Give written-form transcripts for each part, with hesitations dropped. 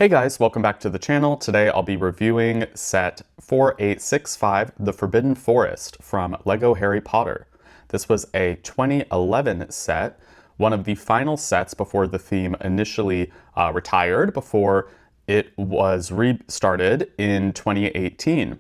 Hey guys, welcome back to the channel. Today I'll be reviewing set 4865, The Forbidden Forest from LEGO Harry Potter. This was a 2011 set, one of the final sets before the theme initially retired, before it was restarted in 2018.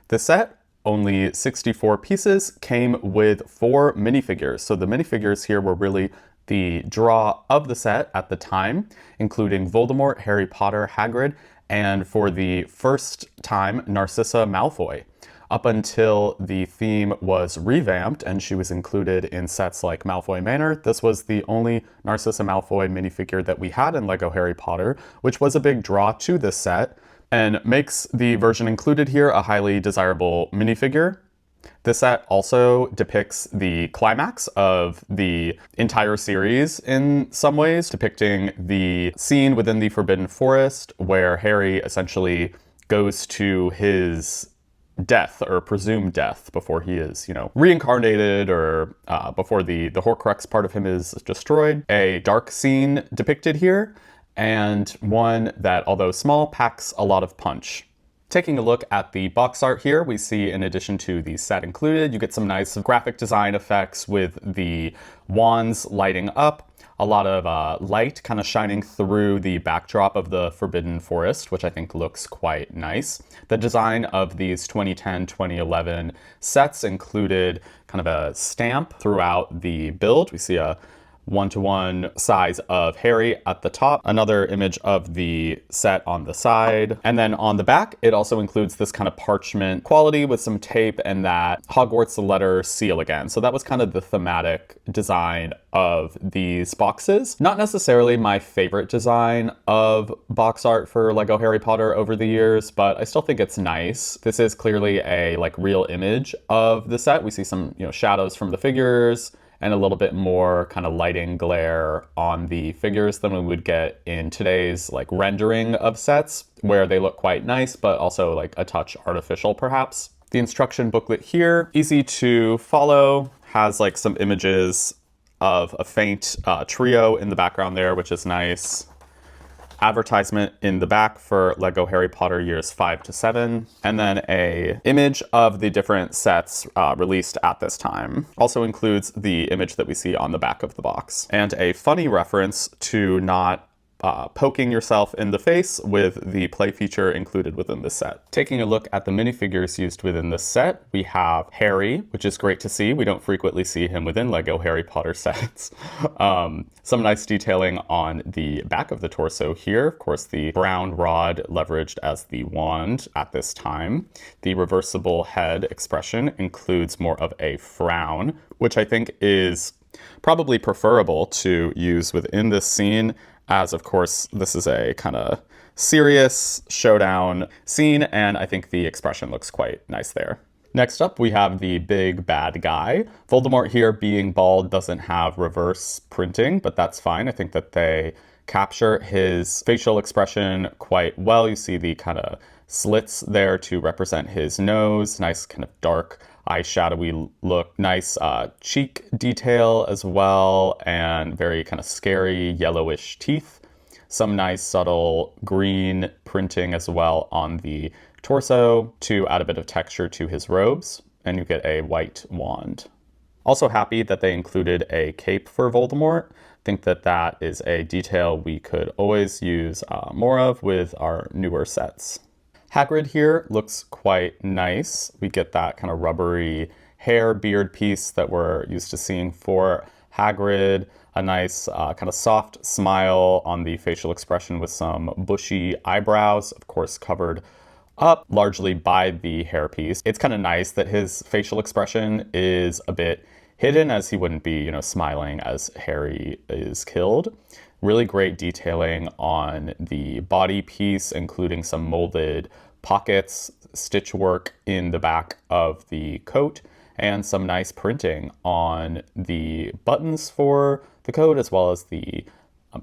The set, only 64 pieces, came with 4 minifigures. So the minifigures here were really the draw of the set at the time, including Voldemort, Harry Potter, Hagrid, and for the first time, Narcissa Malfoy. Up until the theme was revamped and she was included in sets like Malfoy Manor, this was the only Narcissa Malfoy minifigure that we had in LEGO Harry Potter, which was a big draw to this set and makes the version included here a highly desirable minifigure. This set also depicts the climax of the entire series in some ways, depicting the scene within the Forbidden Forest where Harry essentially goes to his death, or presumed death, before he is, reincarnated, or before the Horcrux part of him is destroyed. A dark scene depicted here, and one that, although small, packs a lot of punch. Taking a look at the box art here, we see, in addition to the set included, you get some nice graphic design effects with the wands lighting up, a lot of light kind of shining through the backdrop of the Forbidden Forest, which I think looks quite nice. The design of these 2010-2011 sets included kind of a stamp throughout the build. We see a one-to-one size of Harry at the top, another image of the set on the side, and then on the back it also includes this kind of parchment quality with some tape and that Hogwarts the letter seal again. So that was kind of the thematic design of these boxes. Not necessarily my favorite design of box art for LEGO Harry Potter over the years, but I still think it's nice. This is clearly a real image of the set. We see some shadows from the figures, and a little bit more kind of lighting glare on the figures than we would get in today's rendering of sets, where they look quite nice, but also a touch artificial perhaps. The instruction booklet here, easy to follow, has some images of a faint trio in the background there, which is nice. Advertisement in the back for LEGO Harry Potter years 5 to 7, and then a image of the different sets released at this time. Also includes the image that we see on the back of the box, and a funny reference to not poking yourself in the face with the play feature included within the set. Taking a look at the minifigures used within the set, we have Harry, which is great to see. We don't frequently see him within LEGO Harry Potter sets. Some nice detailing on the back of the torso here. Of course, the brown rod leveraged as the wand at this time. The reversible head expression includes more of a frown, which I think is probably preferable to use within this scene, as of course this is a kind of serious showdown scene, and I think the expression looks quite nice there. Next up, we have the big bad guy. Voldemort here, being bald, doesn't have reverse printing, but that's fine. I think that they capture his facial expression quite well. You see the kind of slits there to represent his nose, nice kind of dark eyeshadowy look, nice cheek detail as well, and very kind of scary yellowish teeth. Some nice subtle green printing as well on the torso to add a bit of texture to his robes, and you get a white wand. Also happy that they included a cape for Voldemort. I think that that is a detail we could always use more of with our newer sets. Hagrid here looks quite nice. We get that kind of rubbery hair beard piece that we're used to seeing for Hagrid. A nice kind of soft smile on the facial expression with some bushy eyebrows, of course covered up largely by the hairpiece. It's kind of nice that his facial expression is a bit hidden, as he wouldn't be, smiling as Harry is killed. Really great detailing on the body piece, including some molded pockets, stitch work in the back of the coat, and some nice printing on the buttons for the coat, as well as the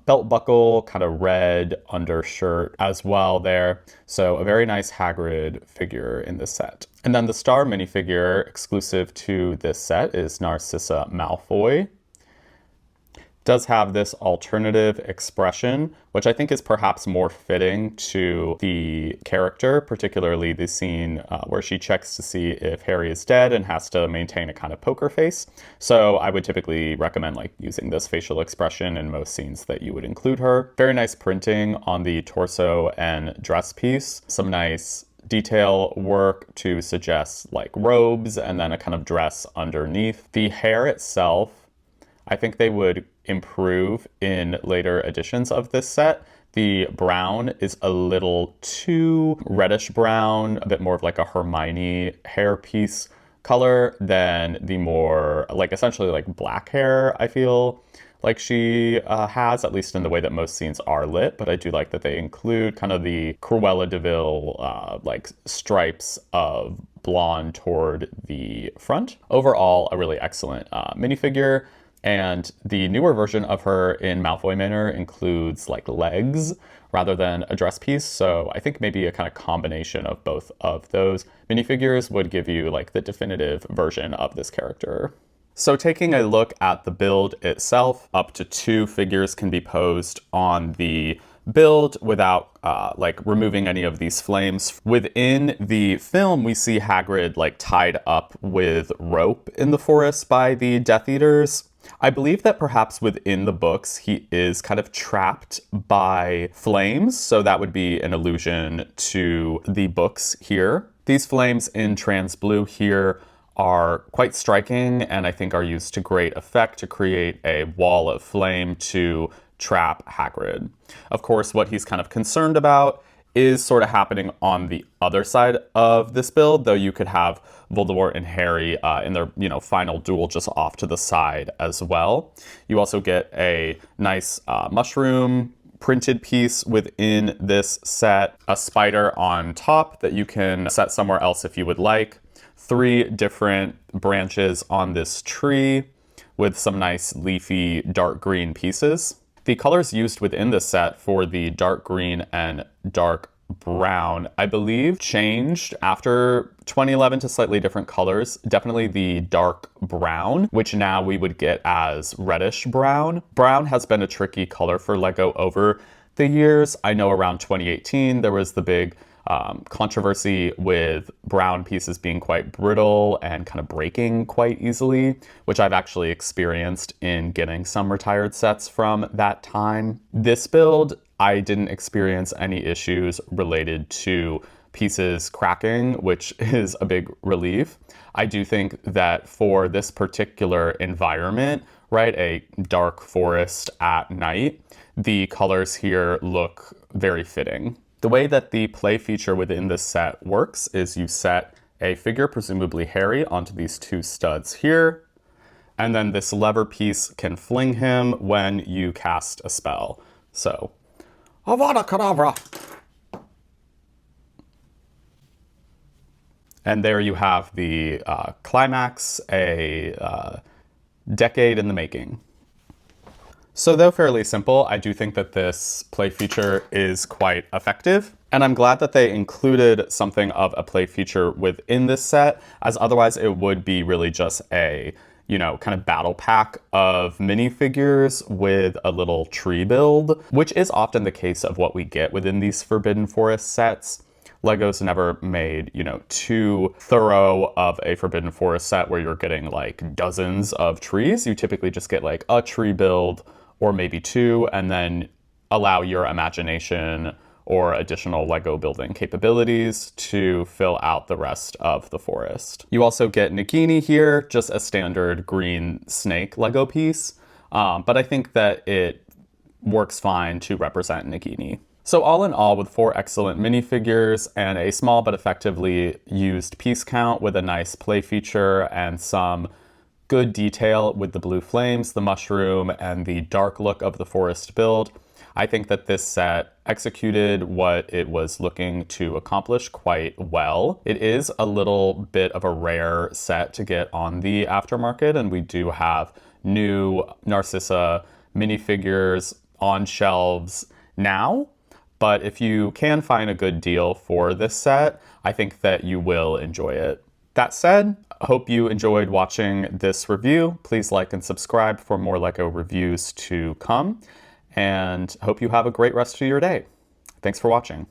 belt buckle, kind of red undershirt as well there. So a very nice Hagrid figure in this set. And then the star minifigure exclusive to this set is Narcissa Malfoy. does have this alternative expression, which I think is perhaps more fitting to the character, particularly the scene where she checks to see if Harry is dead and has to maintain a kind of poker face. So I would typically recommend like using this facial expression in most scenes that you would include her. Very nice printing on the torso and dress piece. Some nice detail work to suggest like robes and then a kind of dress underneath. The hair itself, I think they would improve in later editions of this set. The brown is a little too reddish brown, a bit more of like a Hermione hairpiece color than the more like essentially like black hair I feel like she has, at least in the way that most scenes are lit. But I do like that they include kind of the Cruella de Vil like stripes of blonde toward the front. Overall, a really excellent minifigure. And the newer version of her in Malfoy Manor includes like legs rather than a dress piece. So I think maybe a kind of combination of both of those minifigures would give you like the definitive version of this character. So taking a look at the build itself, up to 2 figures can be posed on the build without like removing any of these flames. Within the film, we see Hagrid like tied up with rope in the forest by the Death Eaters. I believe that perhaps within the books, he is kind of trapped by flames. So that would be an allusion to the books here. These flames in trans blue here are quite striking and I think are used to great effect to create a wall of flame to trap Hagrid. Of course, what he's kind of concerned about is sort of happening on the other side of this build, though you could have Voldemort and Harry in their, final duel just off to the side as well. You also get a nice mushroom printed piece within this set, a spider on top that you can set somewhere else if you would like, 3 different branches on this tree with some nice leafy dark green pieces. The colors used within the set for the dark green and dark brown, I believe, changed after 2011 to slightly different colors. Definitely the dark brown, which now we would get as reddish brown. Brown has been a tricky color for LEGO over the years. I know around 2018, there was the big controversy with brown pieces being quite brittle and kind of breaking quite easily, which I've actually experienced in getting some retired sets from that time. This build, I didn't experience any issues related to pieces cracking, which is a big relief. I do think that for this particular environment, right, a dark forest at night, the colors here look very fitting. The way that the play feature within this set works is you set a figure, presumably Harry, onto these 2 studs here, and then this lever piece can fling him when you cast a spell. So, Avada Kedavra! And there you have the climax, a decade in the making. So though fairly simple, I do think that this play feature is quite effective. And I'm glad that they included something of a play feature within this set, as otherwise it would be really just a, kind of battle pack of minifigures with a little tree build, which is often the case of what we get within these Forbidden Forest sets. LEGO's never made, too thorough of a Forbidden Forest set where you're getting like dozens of trees. You typically just get like a tree build or maybe 2, and then allow your imagination or additional LEGO building capabilities to fill out the rest of the forest. You also get Nagini here, just a standard green snake LEGO piece, but I think that it works fine to represent Nagini. So all in all, with 4 excellent minifigures and a small but effectively used piece count with a nice play feature and some good detail with the blue flames, the mushroom, and the dark look of the forest build, I think that this set executed what it was looking to accomplish quite well. It is a little bit of a rare set to get on the aftermarket, and we do have new Narcissa minifigures on shelves now. But if you can find a good deal for this set, I think that you will enjoy it. That said, I hope you enjoyed watching this review. Please like and subscribe for more LEGO reviews to come, and hope you have a great rest of your day. Thanks for watching.